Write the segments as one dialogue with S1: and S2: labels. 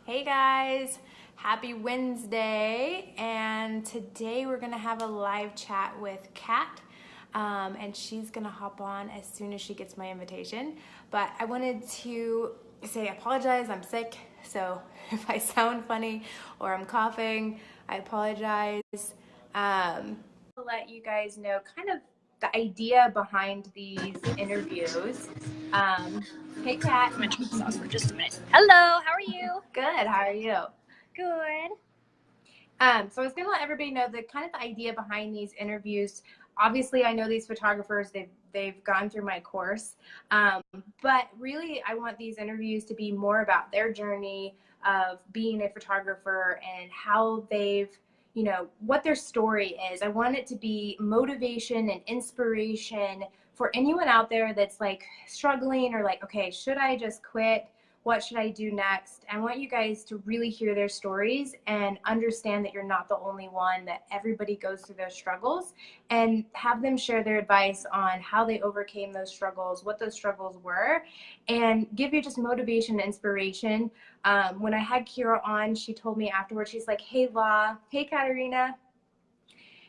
S1: Hey guys, happy Wednesday, and today we're gonna have a live chat with Kat, and she's gonna hop on as soon as she gets my invitation. But I wanted to say apologize, I'm sick, so if I sound funny or I'm coughing, I apologize. I'll let you guys know kind of the idea behind these interviews. Um, hey Kat.
S2: I'm gonna turn this off for just a minute. Hello, how are you?
S1: Good, how are you?
S2: Good.
S1: So I was gonna let everybody know the kind of the idea behind these interviews. Obviously, I know these photographers; they've gone through my course, but really, I want these interviews to be more about their journey of being a photographer and how they've, what their story is. I want it to be motivation and inspiration for anyone out there that's like struggling or like, okay, should I just quit? What should I do next? I want you guys to really hear their stories and understand that you're not the only one, that everybody goes through those struggles, and have them share their advice on how they overcame those struggles, what those struggles were, and give you just motivation and inspiration. When I had Kira on, she told me afterwards, she's like, hey, Law, hey, Katerina.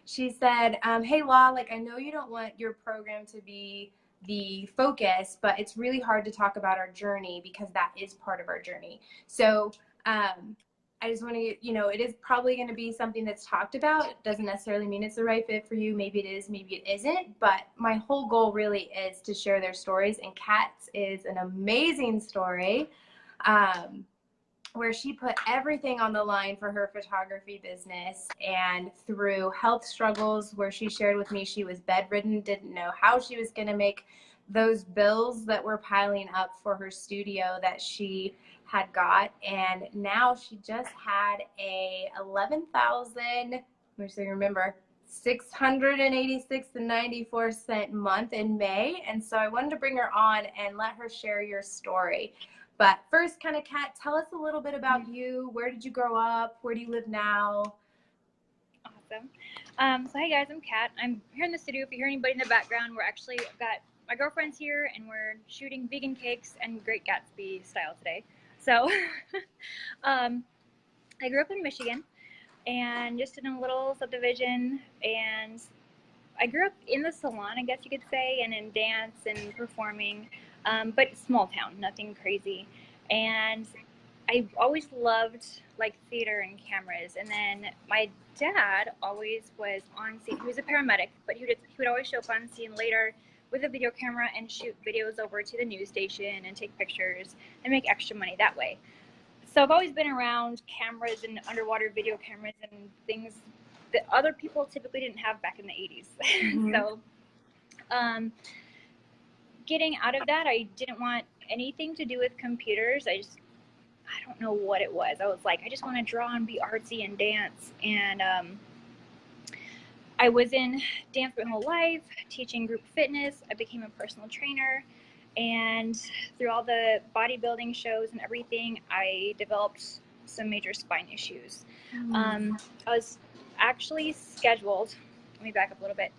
S1: She said, hey, Law, like, I know you don't want your program to be the focus, but it's really hard to talk about our journey because that is part of our journey. So I just want to, it is probably going to be something that's talked about. It doesn't necessarily mean it's the right fit for you. Maybe it is, maybe it isn't. But my whole goal really is to share their stories. And Kat's is an amazing story. Where she put everything on the line for her photography business, and through health struggles where she shared with me she was bedridden, didn't know how she was going to make those bills that were piling up for her studio that she had got. And now she just had a 11,000, let me see, remember, 686 and 94 cent month in May. And so I wanted to bring her on and let her share your story. But first, kind of, Kat, tell us a little bit about you. Where did you grow up? Where do you live now?
S2: Awesome. So hey guys, I'm Kat. I'm here in the studio. If you hear anybody in the background, I've got my girlfriend's here, and we're shooting vegan cakes and Great Gatsby style today. So I grew up in Michigan, and just in a little subdivision, and I grew up in the salon, I guess you could say, and in dance and performing, but small town, nothing crazy. And I always loved like theater and cameras. And then my dad always was on scene. He was a paramedic, but he would always show up on scene later with a video camera and shoot videos over to the news station and take pictures and make extra money that way. So I've always been around cameras and underwater video cameras and things that other people typically didn't have back in the 80s. Mm-hmm. So getting out of that, I didn't want anything to do with computers. I don't know what it was. I was like, I just want to draw and be artsy and dance. And I was in dance my whole life, teaching group fitness. I became a personal trainer. And through all the bodybuilding shows and everything, I developed some major spine issues. I was actually scheduled, let me back up a little bit.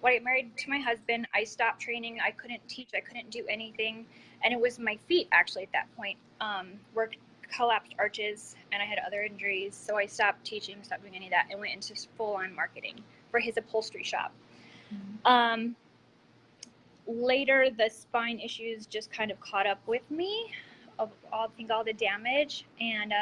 S2: When I got married to my husband, I stopped training. I couldn't teach. I couldn't do anything. And it was my feet, actually, at that point, were collapsed arches, and I had other injuries. So I stopped teaching, stopped doing any of that, and went into full-on marketing for his upholstery shop. Later, the spine issues just kind of caught up with me, I think all the damage, and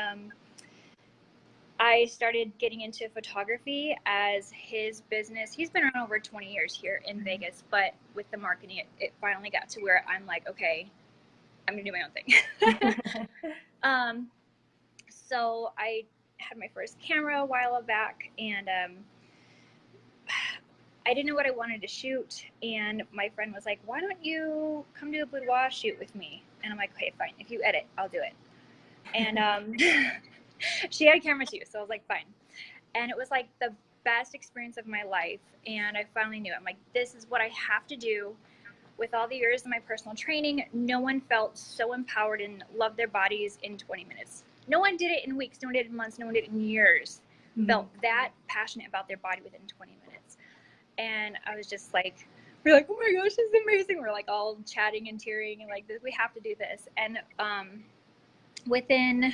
S2: I started getting into photography as his business. He's been around over 20 years here in Vegas, but with the marketing, it finally got to where I'm like, okay, I'm gonna do my own thing. So I had my first camera a while back, and I didn't know what I wanted to shoot, and my friend was like, why don't you come do a boudoir shoot with me? And I'm like, okay, fine. If you edit, I'll do it. And she had a camera too, so I was like, fine. And it was like the best experience of my life, and I finally knew it. I'm like, this is what I have to do. With all the years of my personal training, no one felt so empowered and loved their bodies in 20 minutes. No one did it in weeks, no one did it in months, no one did it in years. Felt that passionate about their body within 20 minutes. And I was just like, we're like, oh my gosh, this is amazing. We're like all chatting and tearing and like, we have to do this. And within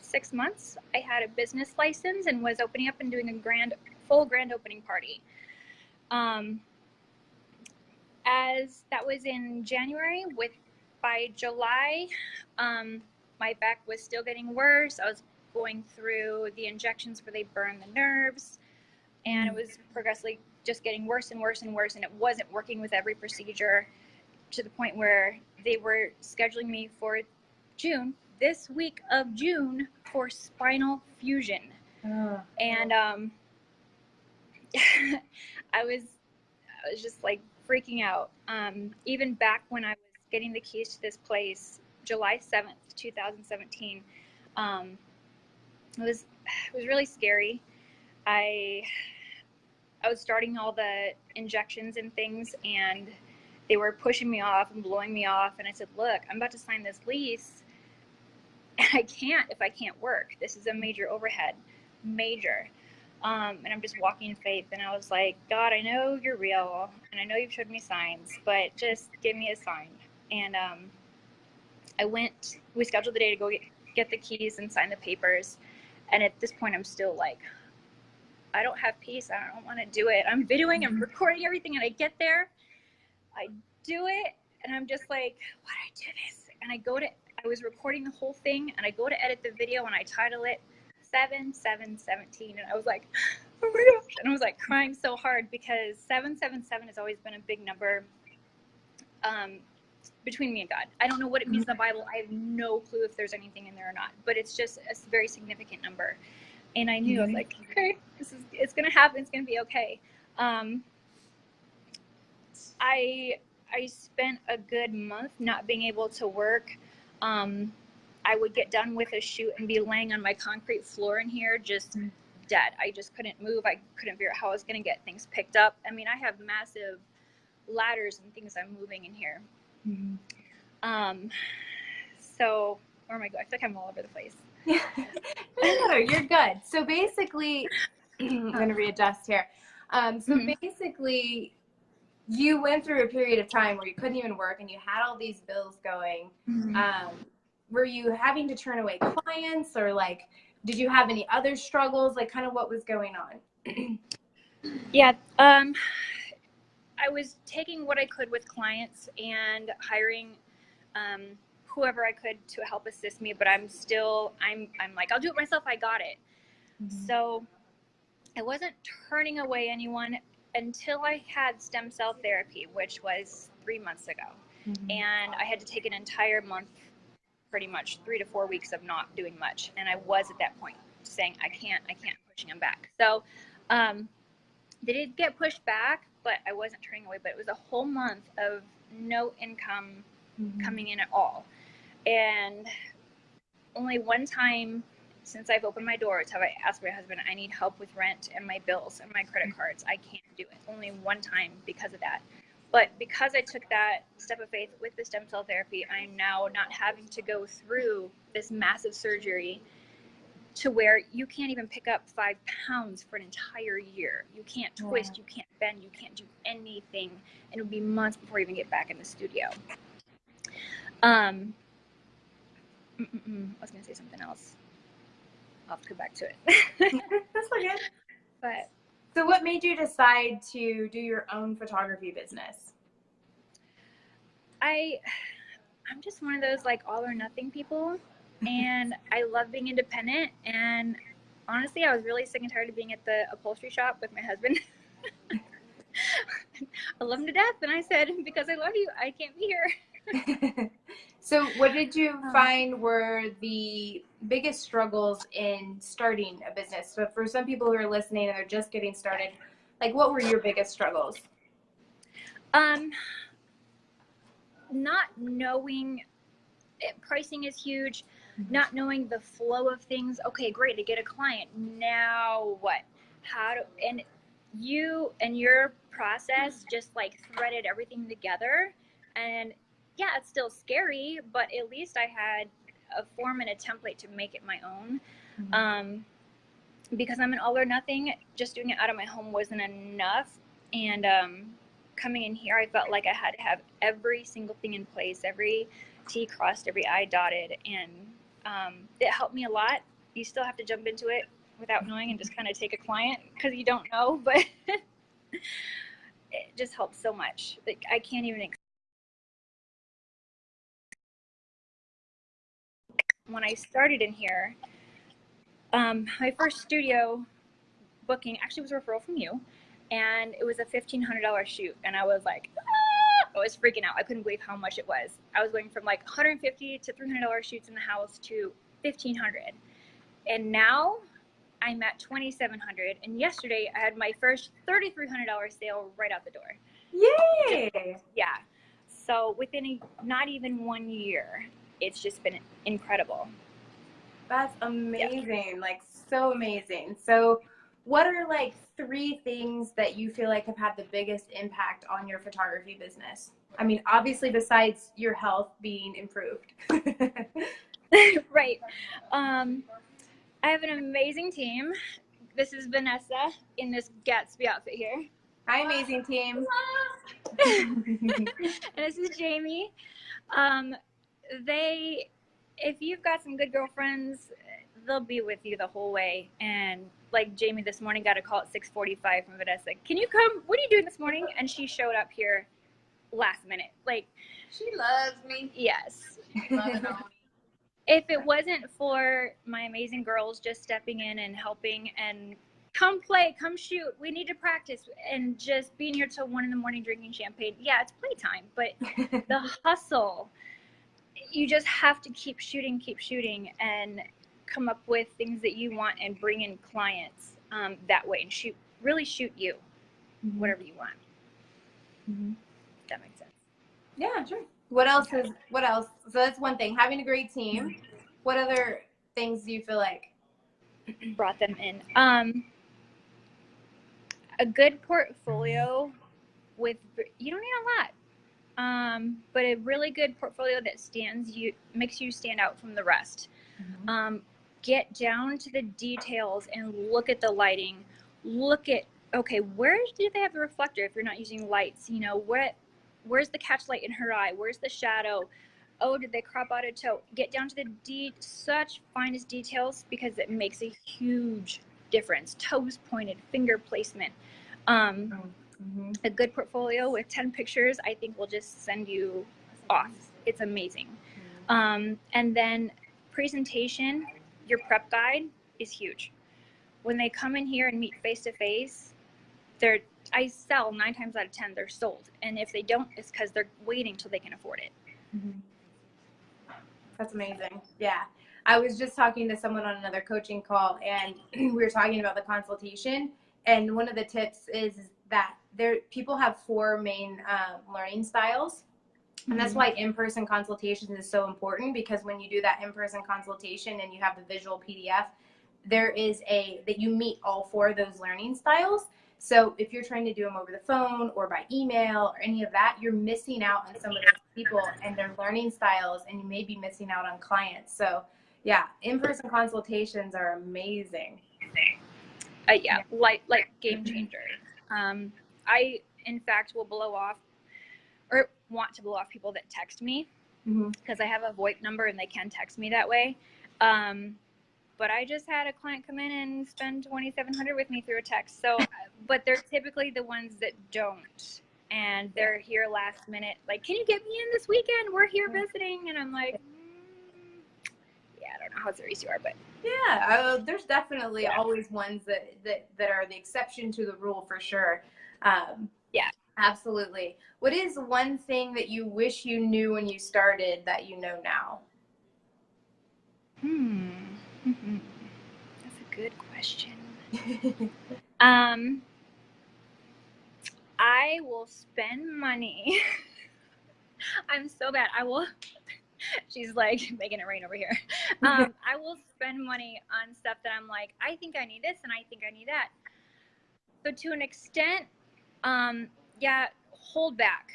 S2: 6 months, I had a business license and was opening up and doing a full grand opening party. As that was in January, by July, my back was still getting worse. I was going through the injections where they burn the nerves, and it was progressively just getting worse and worse and worse, and it wasn't working with every procedure, to the point where they were scheduling me for this week of June, for spinal fusion. And I was just like freaking out. Even back when I was getting the keys to this place, July 7th, 2017, it was really scary. I was starting all the injections and things, and they were pushing me off and blowing me off. And I said, look, I'm about to sign this lease, and I can't if I can't work. This is a major overhead, major. And I'm just walking in faith. And I was like, God, I know you're real, and I know you've showed me signs, but just give me a sign. And we scheduled the day to go get the keys and sign the papers. And at this point, I'm still like, I don't have peace. I don't want to do it. I'm videoing, I'm recording everything, and I get there, I do it, and I'm just like, why did I do this? And I was recording the whole thing, and I go to edit the video, and I title it 7717, and I was like, oh my gosh, and I was like crying so hard, because 777 has always been a big number between me and God. I don't know what it means in the Bible. I have no clue if there's anything in there or not, but it's just a very significant number. And I knew, I was like, okay, it's gonna happen. It's gonna be okay. I spent a good month not being able to work. I would get done with a shoot and be laying on my concrete floor in here, just dead. I just couldn't move. I couldn't figure out how I was gonna get things picked up. I mean, I have massive ladders and things I'm moving in here. So, where am I going? I feel like I'm all over the place.
S1: No, you're good. So basically, I'm going to readjust here. Basically, you went through a period of time where you couldn't even work, and you had all these bills going. Were you having to turn away clients, or like, did you have any other struggles? Like, kind of what was going on?
S2: Yeah. I was taking what I could with clients and hiring whoever I could to help assist me, but I'm like, I'll do it myself. I got it. So I wasn't turning away anyone until I had stem cell therapy, which was 3 months ago. And I had to take an entire month, pretty much 3 to 4 weeks of not doing much. And I was at that point saying, I can't, pushing them back. So they did get pushed back, but I wasn't turning away. But it was a whole month of no income coming in at all. And only one time since I've opened my doors have I asked my husband, I need help with rent and my bills and my credit cards. I can't do it. Only one time because of that. But because I took that step of faith with the stem cell therapy, I'm now not having to go through this massive surgery to where you can't even pick up 5 pounds for an entire year. You can't twist, you can't bend, you can't do anything. And it would be months before you even get back in the studio. I was going to say something else. I'll have to come back to it.
S1: That's okay.
S2: But
S1: so what made you decide to do your own photography business?
S2: I'm just one of those like all or nothing people, and I love being independent. And honestly, I was really sick and tired of being at the upholstery shop with my husband. I love him to death, and I said, because I love you, I can't be here.
S1: So what did you find were the biggest struggles in starting a business? So for some people who are listening and they're just getting started, like, what were your biggest struggles?
S2: Not knowing, pricing is huge. Not knowing the flow of things. Okay, great, to get a client. Now what? And you and your process just like threaded everything together. And yeah, it's still scary, but at least I had a form and a template to make it my own. Because I'm an all or nothing, just doing it out of my home wasn't enough. And coming in here, I felt like I had to have every single thing in place, every T crossed, every I dotted, and it helped me a lot. You still have to jump into it without knowing and just kind of take a client because you don't know, but it just helps so much. Like, I can't even when I started in here, my first studio booking actually was a referral from you, and it was a $1,500 shoot, and I was like, I was freaking out. I couldn't believe how much it was. I was going from like $150 to $300 shoots in the house to $1,500, and now I'm at $2,700. And yesterday I had my first $3,300 sale right out the door.
S1: Yay!
S2: Yeah. So within not even 1 year, it's just been incredible.
S1: That's amazing. Like, so amazing. So what are like 3 things that you feel like have had the biggest impact on your photography business? I mean, obviously besides your health being improved.
S2: Right. I have an amazing team. This is Vanessa in this Gatsby outfit here.
S1: Hi, amazing team.
S2: And this is Jamie. If you've got some good girlfriends, they'll be with you the whole way. And like Jamie this morning got a call at 6:45 from Vanessa. Can you come? What are you doing this morning? And she showed up here last minute. Like,
S3: she loves me.
S2: Yes.
S3: Loving on me.
S2: If it wasn't for my amazing girls just stepping in and helping and come play, come shoot, we need to practice, and just being here till 1 a.m. drinking champagne. Yeah, it's playtime, but the hustle, you just have to keep shooting and come up with things that you want and bring in clients that way and really shoot you, whatever you want. If that makes sense.
S1: Yeah, sure. What else? So that's one thing, having a great team. What other things do you feel like
S2: brought them in? A good portfolio with, you don't need a lot, but a really good portfolio that makes you stand out from the rest. Get down to the details and look at the lighting. Look at, okay, where do they have the reflector if you're not using lights? You know, where's the catch light in her eye? Where's the shadow? Oh, did they crop out a toe? Get down to the such finest details, because it makes a huge difference. Toes pointed, finger placement. A good portfolio with 10 pictures, I think, will just send you off. It's amazing. And then presentation, your prep guide is huge. When they come in here and meet face to face, I sell 9 times out of 10, they're sold. And if they don't, it's because they're waiting till they can afford it.
S1: That's amazing. Yeah. I was just talking to someone on another coaching call, and we were talking about the consultation. And one of the tips is that people have 4 main learning styles. And that's why in-person consultations is so important, because when you do that in-person consultation and you have the visual PDF, that you meet all 4 of those learning styles. So if you're trying to do them over the phone or by email or any of that, you're missing out on some of those people and their learning styles, and you may be missing out on clients. So yeah, in-person consultations are amazing.
S2: Like game changer. I, in fact, will blow off or want to blow off people that text me, because I have a VoIP number and they can text me that way. But I just had a client come in and spend $2,700 with me through a text. So, but they're typically the ones that don't, and they're here last minute. Like, can you get me in this weekend? We're here visiting, and I'm like, yeah, I don't know how serious you are, but
S1: yeah, there's definitely always ones that are the exception to the rule, for sure.
S2: Yeah,
S1: absolutely. What is one thing that you wish you knew when you started that you know now?
S2: That's a good question. I will spend money. I'm so bad. She's like making it rain over here. I will spend money on stuff that I'm like, I think I need this and I think I need that. So to an extent, hold back.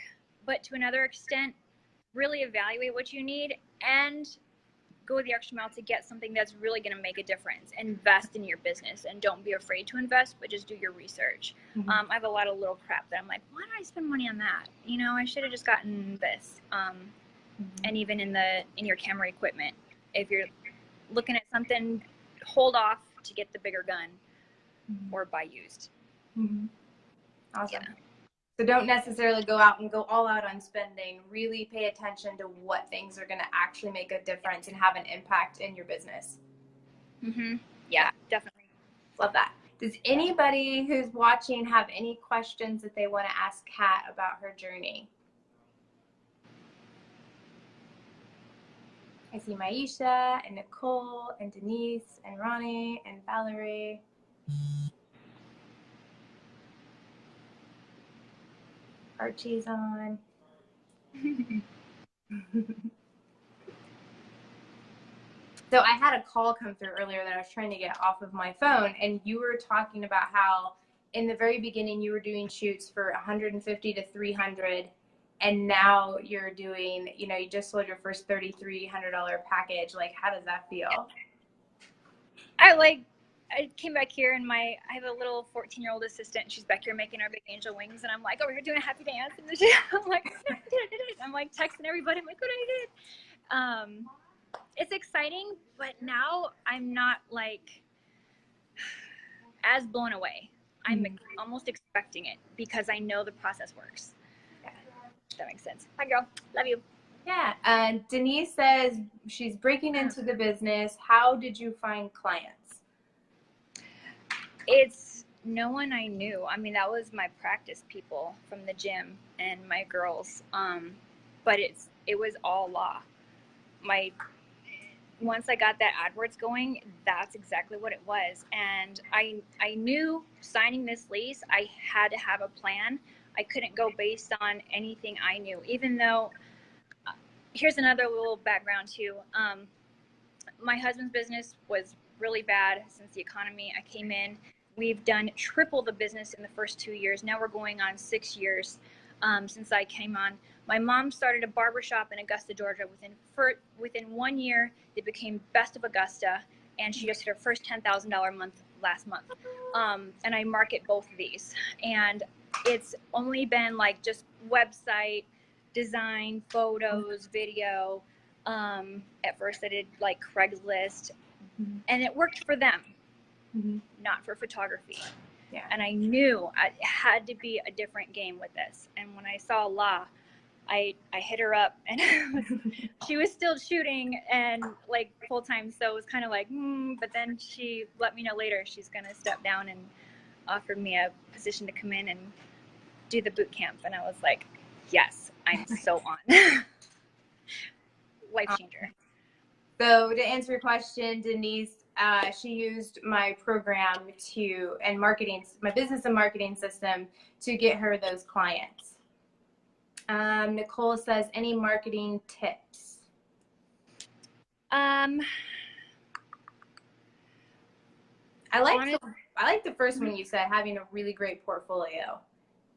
S2: But to another extent, really evaluate what you need and go the extra mile to get something that's really going to make a difference. Invest in your business, and don't be afraid to invest, but just do your research. I have a lot of little crap that I'm like, why did I spend money on that? You know, I should have just gotten this. and even in your camera equipment. If you're looking at something, hold off to get the bigger gun or buy used.
S1: Awesome.
S2: Yeah.
S1: So don't necessarily go out and go all out on spending. Really pay attention to what things are going to actually make a difference and have an impact in your business.
S2: Yeah, definitely.
S1: Love that. Does anybody who's watching have any questions that they want to ask Kat about her journey? I see Maisha and Nicole and Denise and Ronnie and Valerie. Archie's on. So I had a call come through earlier that I was trying to get off of my phone, and you were talking about how in the very beginning you were doing shoots for 150 to 300, and now you're doing, you know, you just sold your first $3,300 package. Like, how does that feel?
S2: I came back here and I have a little 14-year-old assistant, and she's back here making our big angel wings, and I'm like, oh, we're doing a happy dance, and I'm like, I did it. I'm like texting everybody, I'm like, what I did. It's exciting, but now I'm not like as blown away. I'm almost expecting it because I know the process works. Yeah. That makes sense. Hi, girl. Love you.
S1: Yeah. Denise says she's breaking into the business. How did you find clients?
S2: It's no one I knew. I mean, that was my practice people from the gym and my girls. But it was all law. Once I got that AdWords going, that's exactly what it was. And I knew signing this lease, I had to have a plan. I couldn't go based on anything I knew, even though, here's another little background too. My husband's business was really bad since the economy. I came in, we've done triple the business in the first 2 years. Now we're going on 6 years since I came on. My mom started a barbershop in Augusta, Georgia. Within 1 year, it became Best of Augusta, and she just hit her first $10,000 month last month. And I market both of these. And it's only been like just website, design, photos, video. At first I did like Craigslist, and it worked for them, not for photography. Yeah. And I knew it had to be a different game with this. And when I saw law, I hit her up, and she was still shooting and like full time. So it was kind of like, but then she let me know later she's going to step down and offered me a position to come in and do the boot camp. And I was like, yes, I'm so on. Life changer.
S1: So to answer your question, Denise, she used my program and my business and marketing system to get her those clients. Nicole says, any marketing tips?
S2: I
S1: like the first one you said, having a really great portfolio.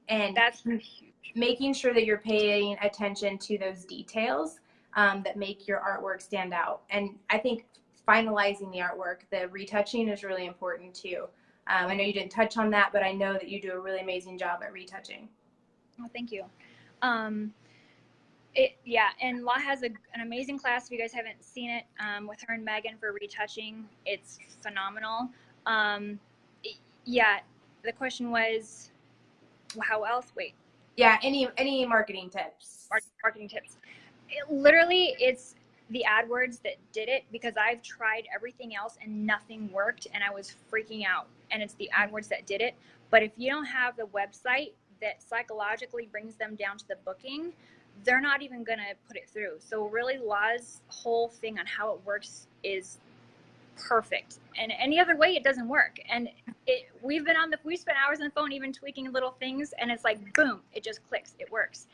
S1: And
S2: that's huge.
S1: Making sure that you're paying attention to those details that make your artwork stand out. And I think finalizing the artwork, the retouching is really important too. I know you didn't touch on that, but I know that you do a really amazing job at retouching.
S2: Oh, thank you. And Law has an amazing class. If you guys haven't seen it, with her and Megan for retouching, it's phenomenal. The question was, how else? Wait.
S1: Yeah, any marketing tips?
S2: Marketing tips. It's the AdWords that did it, because I've tried everything else and nothing worked, and I was freaking out. And it's the AdWords that did it. But if you don't have the website that psychologically brings them down to the booking, they're not even going to put it through. So really, Law's whole thing on how it works is perfect. And any other way, it doesn't work. And we spent hours on the phone even tweaking little things, and it's like, boom, it just clicks. It works.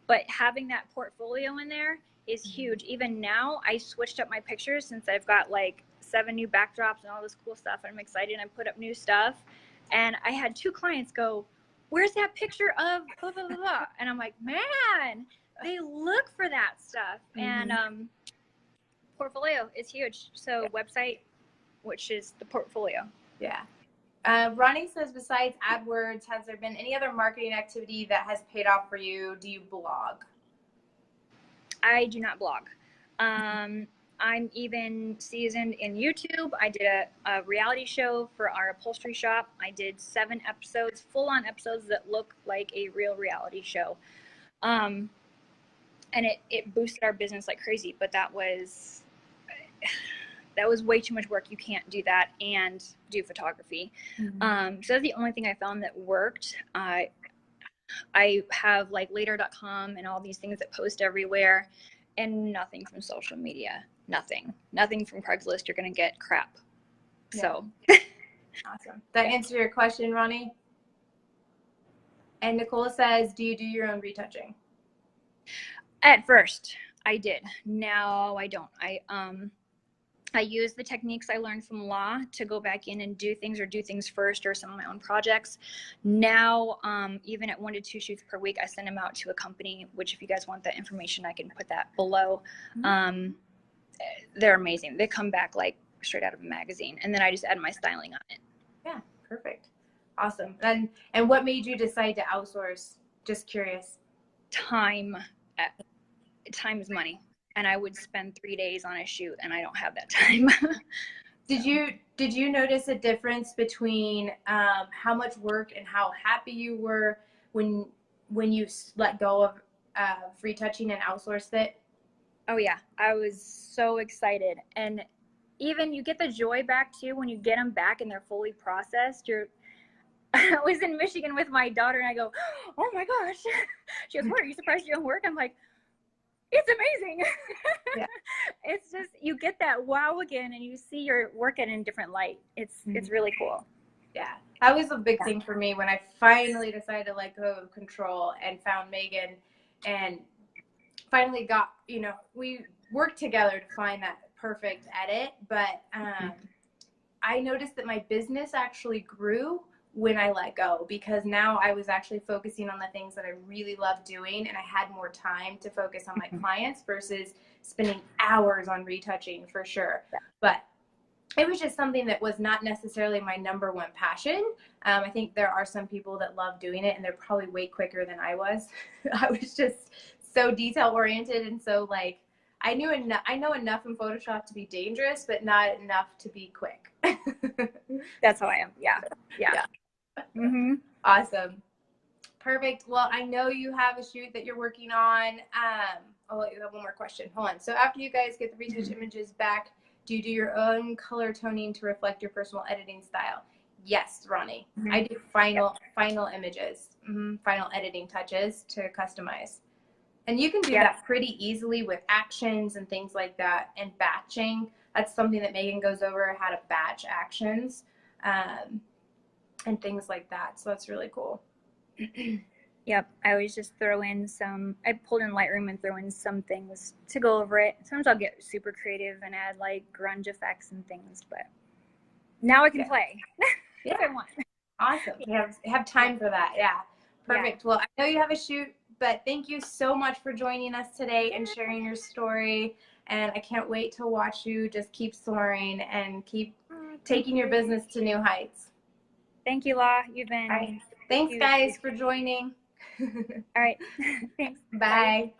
S2: But having that portfolio in there is huge. Even now, I switched up my pictures since I've got like 7 new backdrops and all this cool stuff. I'm excited. I put up new stuff. And I had 2 clients go, where's that picture of blah, blah, blah, blah? And I'm like, man, they look for that stuff. And portfolio is huge. So website, which is the portfolio.
S1: Yeah. Ronnie says, besides AdWords, has there been any other marketing activity that has paid off for you? Do you blog?
S2: I do not blog. I'm even seasoned in YouTube. I did a reality show for our upholstery shop. I did 7 episodes, full-on episodes that look like a real reality show. And it boosted our business like crazy, but that was way too much work. You can't do that and do photography. So that's the only thing I found that worked. I have like later.com and all these things that post everywhere, and nothing from social media. Nothing from Craigslist. You're going to get crap.
S1: Yeah.
S2: So.
S1: Awesome. That answer your question, Ronnie? And Nicole says, do you do your own retouching?
S2: At first, I did. Now I don't. I use the techniques I learned from law to go back in and do things first, or some of my own projects. Now, even at 1 to 2 shoots per week, I send them out to a company, which if you guys want that information, I can put that below. They're amazing. They come back like straight out of a magazine, and then I just add my styling on it.
S1: Yeah, perfect. Awesome. And what made you decide to outsource? Just curious.
S2: Time is money. And I would spend 3 days on a shoot, and I don't have that time.
S1: Did you notice a difference between how much work and how happy you were when you let go of retouching and outsourced it?
S2: Oh yeah, I was so excited, and even you get the joy back too when you get them back and they're fully processed. I was in Michigan with my daughter, and I go, "Oh my gosh!" She goes, "What, are you surprised you don't work?" I'm like, it's amazing. Yeah. It's just, you get that wow again, and you see your work in a different light. It's really cool.
S1: Yeah, that was a big thing for me when I finally decided to let go of control and found Megan, and finally got, we worked together to find that perfect edit. But I noticed that my business actually grew when I let go, because now I was actually focusing on the things that I really love doing, and I had more time to focus on my clients versus spending hours on retouching, for sure. But it was just something that was not necessarily my number one passion. I think there are some people that love doing it, and they're probably way quicker than I was. I was just so detail oriented, and so like I know enough in Photoshop to be dangerous, but not enough to be quick.
S2: That's how I am. Yeah.
S1: Awesome. Perfect. Well, I know you have a shoot that you're working on. I'll let you have one more question. Hold on. So after you guys get the retouch images back, do you do your own color toning to reflect your personal editing style? Yes, Ronnie. I do final images, final editing touches to customize. And you can do that pretty easily with actions and things like that, and batching. That's something that Megan goes over, how to batch actions. And things like that. So that's really cool.
S2: Yep. I always just throw in I pulled in Lightroom and throw in some things to go over it. Sometimes I'll get super creative and add like grunge effects and things, but now I can play if I want.
S1: Awesome. You have time for that. Yeah. Perfect. Well, I know you have a shoot, but thank you so much for joining us today and sharing your story. And I can't wait to watch you just keep soaring and keep taking your business to new heights.
S2: Thank you, La. You've been.
S1: All right. Thanks, guys, for joining.
S2: All right. Thanks.
S1: Bye.